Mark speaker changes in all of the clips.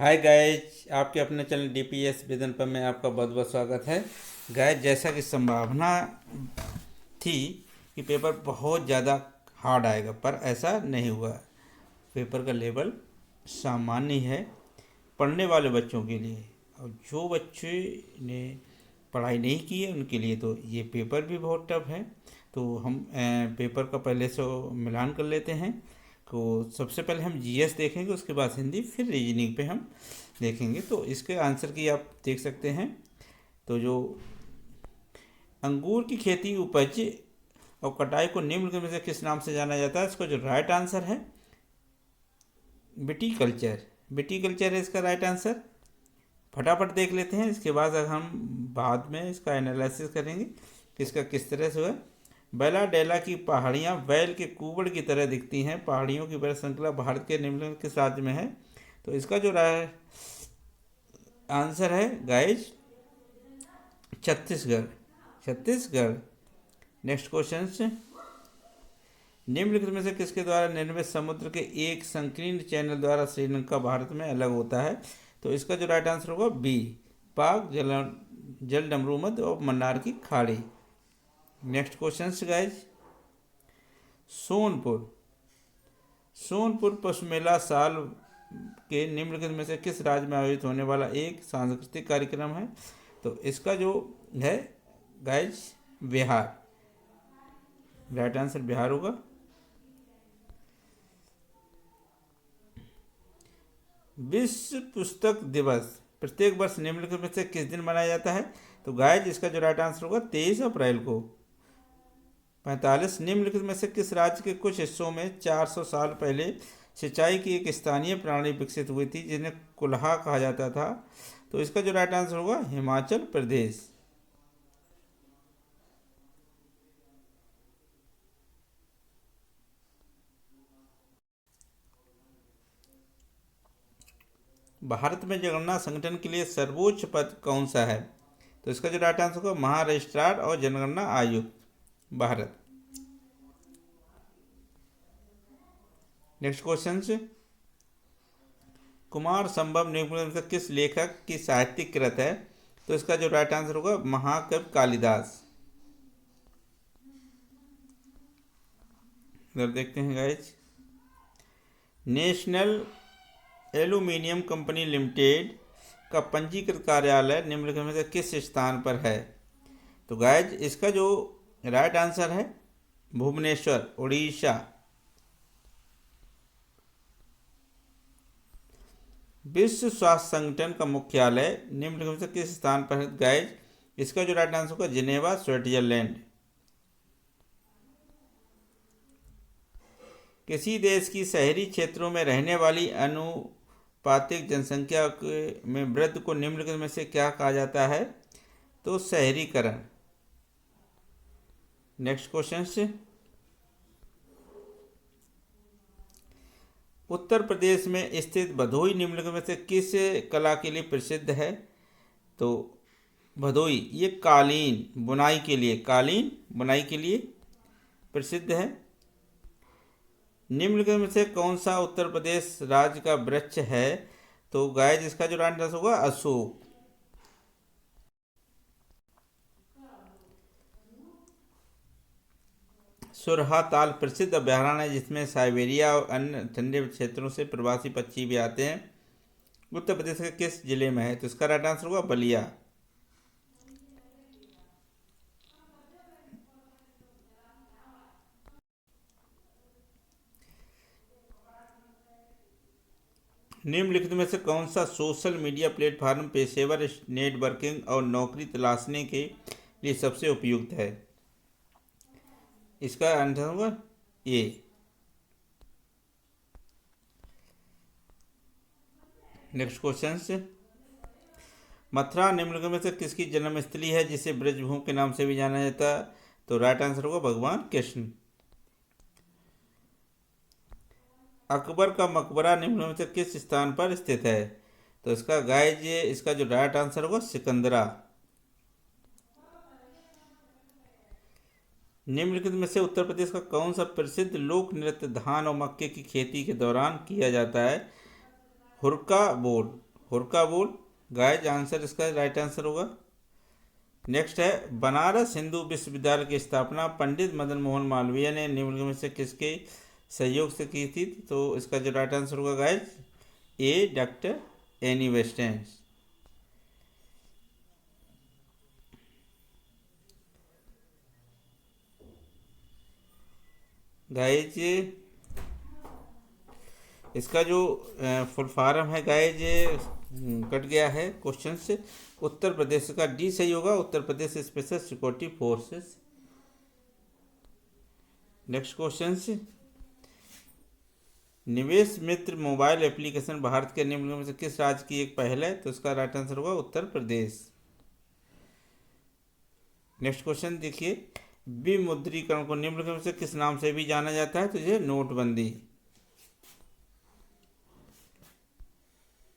Speaker 1: Hi guys, आपके अपने channel DPS vision पर में आपका बहुत बहुत स्वागत है। गाइज, जैसा कि संभावना थी कि पेपर बहुत ज़्यादा हार्ड आएगा, पर ऐसा नहीं हुआ। पेपर का लेवल सामान्य है पढ़ने वाले बच्चों के लिए, और जो बच्चे ने पढ़ाई नहीं की है उनके लिए तो ये पेपर भी बहुत टफ है। तो हम पेपर का पहले से मिलान कर लेते हैं। तो सबसे पहले हम जीएस देखेंगे, उसके बाद हिंदी, फिर रीजनिंग पे हम देखेंगे। तो इसके आंसर की आप देख सकते हैं। तो जो अंगूर की खेती, उपज और कटाई को निम्न में से किस नाम से जाना जाता है? इसका जो राइट आंसर है विटीकल्चर। विटीकल्चर है इसका राइट आंसर। फटाफट देख लेते हैं, इसके बाद अगर हम बाद में इसका एनालिसिस करेंगे कि इसका किस तरह से हुआ। बैला डेला की पहाड़ियाँ बैल के कुबड़ की तरह दिखती हैं। पहाड़ियों की बड़ी श्रृंखला भारत के निम्नलिखित किस राज्य में है? तो इसका जो आंसर है guys Chhattisgarh. Chhattisgarh. Next question से, निम्नलिखित में से किसके द्वारा निर्मित समुद्र के एक संकीर्ण चैनल द्वारा श्रीलंका भारत में अलग होता है? तो इसका जो राइट आंसर होगा बी, पाक जल डमरूमद और मन्नार की खाड़ी। Next question guys, Sonpur. Sonpur पशु मेला साल के निम्नलिखित में से किस राज्य में आयोजित होने वाला एक सांस्कृतिक कार्यक्रम है? तो इसका जो है guys Bihar. Right answer Bihar होगा। विश्व पुस्तक दिवस प्रत्येक वर्ष निम्नलिखित में से किस दिन मनाया जाता है? तो गाइज इसका जो राइट आंसर होगा 23 अप्रैल को। 45, निम्नलिखित में से किस राज्य के कुछ हिस्सों में 400 साल पहले सिंचाई की एक स्थानीय प्रणाली विकसित हुई थी जिन्हें कुल्हा कहा जाता था? तो इसका जो राइट आंसर होगा हिमाचल प्रदेश। भारत में जनगणना संगठन के लिए सर्वोच्च पद कौन सा है? तो इसका जो राइट आंसर होगा महारजिस्ट्रार और जनगणना आयुक्त, भारत। नेक्स्ट क्वेश्चन से, कुमार संभव निम्नलिखित में से किस लेखक की साहित्यिक कृत है? तो इसका जो राइट आंसर होगा महाकवि कालिदास। इधर देखते हैं guys, national aluminium company limited का पंजीकृत कार्यालय निम्नलिखित में से किस स्थान पर है? तो गाइज इसका जो राइट आंसर है भुवनेश्वर, उड़ीसा। विश्व स्वास्थ्य संगठन का मुख्यालय निम्नलिखित में से किस स्थान पर है? गाइज इसका जो राइट आंसर होगा जिनेवा, स्विट्जरलैंड। किसी देश की शहरी क्षेत्रों में रहने वाली अनुपातिक जनसंख्या में वृद्धि को निम्नलिखित में से क्या कहा जाता है? तो शहरीकरण। नेक्स्ट क्वेश्चन से, उत्तर प्रदेश में स्थित भदोई निम्नलिखित में से किस कला के लिए प्रसिद्ध है? तो भदोई ये कालीन बुनाई के लिए, कालीन बुनाई के लिए प्रसिद्ध है। निम्नलिखित में से कौन सा उत्तर प्रदेश राज्य का वृक्ष है? तो गाइज इसका जो राइट आंसर होगा अशोक। सुरहा ताल प्रसिद्ध अभयारण्य है जिसमें साइबेरिया और अन्य ठंडे क्षेत्रों से प्रवासी पक्षी भी आते हैं। उत्तर प्रदेश के किस जिले में है? तो इसका राइट आंसर होगा बलिया। निम्नलिखित में से कौन सा सोशल मीडिया प्लेटफॉर्म पेशेवर नेटवर्किंग और नौकरी तलाशने के लिए सबसे उपयुक्त है? इसका आंसर होगा ए। नेक्स्ट क्वेश्चन से, मथुरा निम्नलिखित में से किसकी जन्मस्थली है जिसे ब्रजभूमि के नाम से भी जाना जाता है? तो राइट आंसर होगा भगवान कृष्ण। अकबर का मकबरा निम्न में से किस स्थान पर स्थित है? तो इसका गाइज इसका जो राइट आंसर होगा सिकंदरा। निम्नलिखित में से उत्तर प्रदेश का कौन सा प्रसिद्ध लोक नृत्य धान और मक्के की खेती के दौरान किया जाता है? हुरका बोर्ड। हुरका बोल गाइज आंसर इसका राइट आंसर होगा। नेक्स्ट है बनारस हिंदू विश्वविद्यालय की स्थापना पंडित मदन मोहन मालवीय ने निम्नलिखित में से किसके सहयोग से की थी? तो इसका जो राइट आंसर होगा गाइज ए डॉक्टर एनी बेस्टेंट। गाइज इसका जो फुल फॉर्म है गाइज कट गया है क्वेश्चन से। उत्तर प्रदेश का डी सही होगा, Uttar Pradesh special security forces. Next question से निवेश मित्र मोबाइल एप्लीकेशन भारत के निम्नलिखित में से किस राज्य की एक पहल है? तो इसका राइट आंसर होगा उत्तर प्रदेश। नेक्स्ट क्वेश्चन देखिए विमुद्रीकरण को निम्नलिखित में से किस नाम से भी जाना जाता है? तो ये नोटबंदी।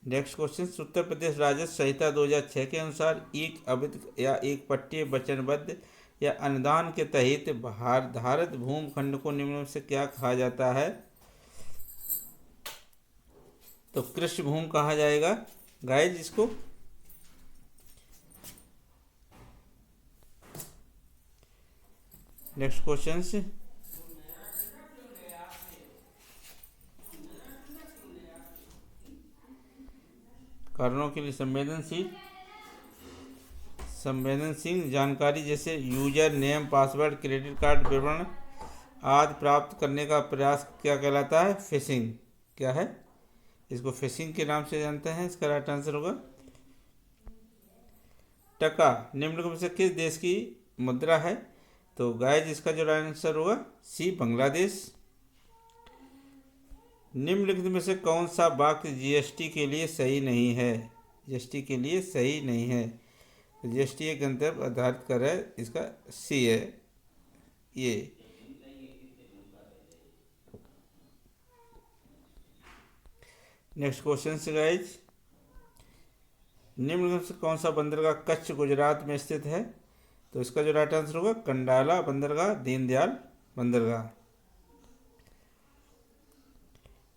Speaker 1: नेक्स्ट क्वेश्चन उत्तर प्रदेश राजस्व संहिता 2006 के अनुसार एक अवैध या एक पट्टे वचनबद्ध या अनुदान के तहत धारित भूखंड को निम्न में से क्या कहा जाता है? तो कृषि भूमि कहा जाएगा गाइज इसको। नेक्स्ट क्वेश्चन से कारणों के लिए संवेदनशील जानकारी जैसे user name password credit card विवरण आदि प्राप्त करने का प्रयास क्या कहलाता है? फिशिंग। क्या है? इसको फिशिंग के नाम से जानते हैं। इसका राइट आंसर होगा टका निम्नलिखित में से किस देश की मुद्रा है? तो गाइज इसका जो राइट आंसर होगा सी बांग्लादेश। निम्नलिखित में से कौन सा वाक्य जीएसटी के लिए सही नहीं है? जीएसटी के लिए सही नहीं है। तो जीएसटी एक गंतव्य आधारित कर है, इसका सी है ये। नेक्स्ट क्वेश्चन से गाइज निम्नलिखित से कौन सा बंदरगाह कच्छ गुजरात में स्थित है? तो इसका जो राइट आंसर होगा कंडाला बंदरगाह, दीनदयाल बंदरगाह।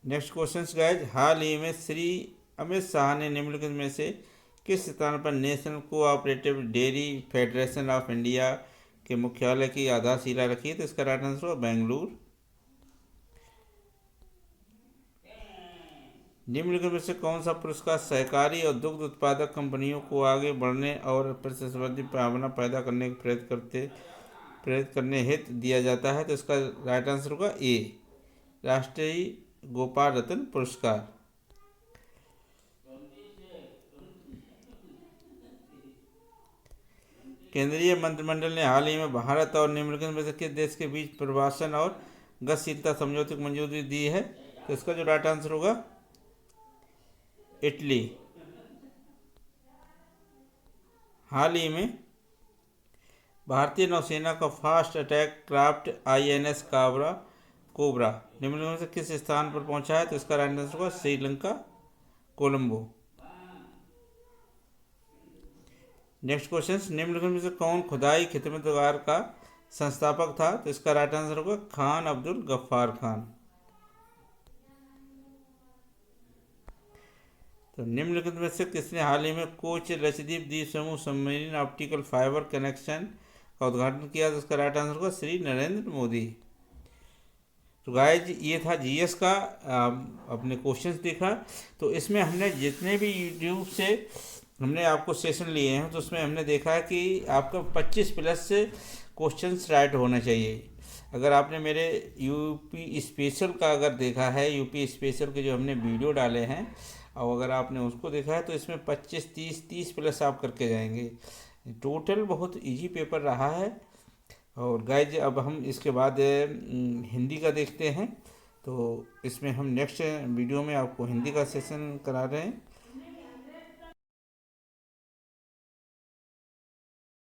Speaker 1: नेक्स्ट क्वेश्चन गाइज हाल ही में श्री अमित शाह ने निम्नलिखित में से किस स्थान पर national cooperative dairy federation of India के मुख्यालय की आधारशिला रखी है? तो इसका राइट आंसर होगा बेंगलुरु। निम्नलिखित में से कौन सा पुरस्कार सहकारी और दुग्ध उत्पादक कंपनियों को आगे बढ़ने और प्रतिस्पर्धी भावना पैदा करने के प्रेरित करने हेतु दिया जाता है? तो इसका राइट आंसर होगा ए राष्ट्रीय गोपाल रत्न पुरस्कार। केंद्रीय मंत्रिमंडल ने हाल ही में भारत और निम्नलिखित में से किस देश के बीच प्रवासन और गतिशीलता समझौते को मंजूरी दी है? तो इसका जो राइट आंसर होगा इटली। हाल ही में भारतीय नौसेना का fast attack craft INS cobra निम्नलिखित में से किस स्थान पर पहुंचा है? तो इसका राइट आंसर होगा श्रीलंका कोलंबो। नेक्स्ट क्वेश्चन निम्नलिखित में से कौन खुदाई खिदमतगार का संस्थापक था? तो इसका राइट आंसर होगा खान अब्दुल गफ्फार खान। तो निम्नलिखित में से किसने हाल ही में कोच लक्षद्वीप द्वीप समूह सबमरीन ऑप्टिकल फाइबर कनेक्शन का उद्घाटन किया? तो इसका राइट आंसर होगा श्री नरेंद्र मोदी। तो गाइज ये था जीएस का अपने क्वेश्चंस देखा। तो इसमें हमने जितने भी यूट्यूब से हमने आपको सेशन लिए हैं तो उसमें हमने देखा है कि आपका 25+ से क्वेश्चंस राइट होना चाहिए। अगर आपने मेरे यूपी स्पेशल का अगर देखा है, यूपी स्पेशल के जो हमने वीडियो डाले हैं और अगर आपने उसको देखा है तो इसमें 25, 30+ आप करके जाएंगे। टोटल बहुत इजी पेपर रहा है। और गाइज अब हम इसके बाद हिंदी का देखते हैं। तो इसमें हम नेक्स्ट वीडियो में आपको हिंदी का सेशन करा रहे हैं।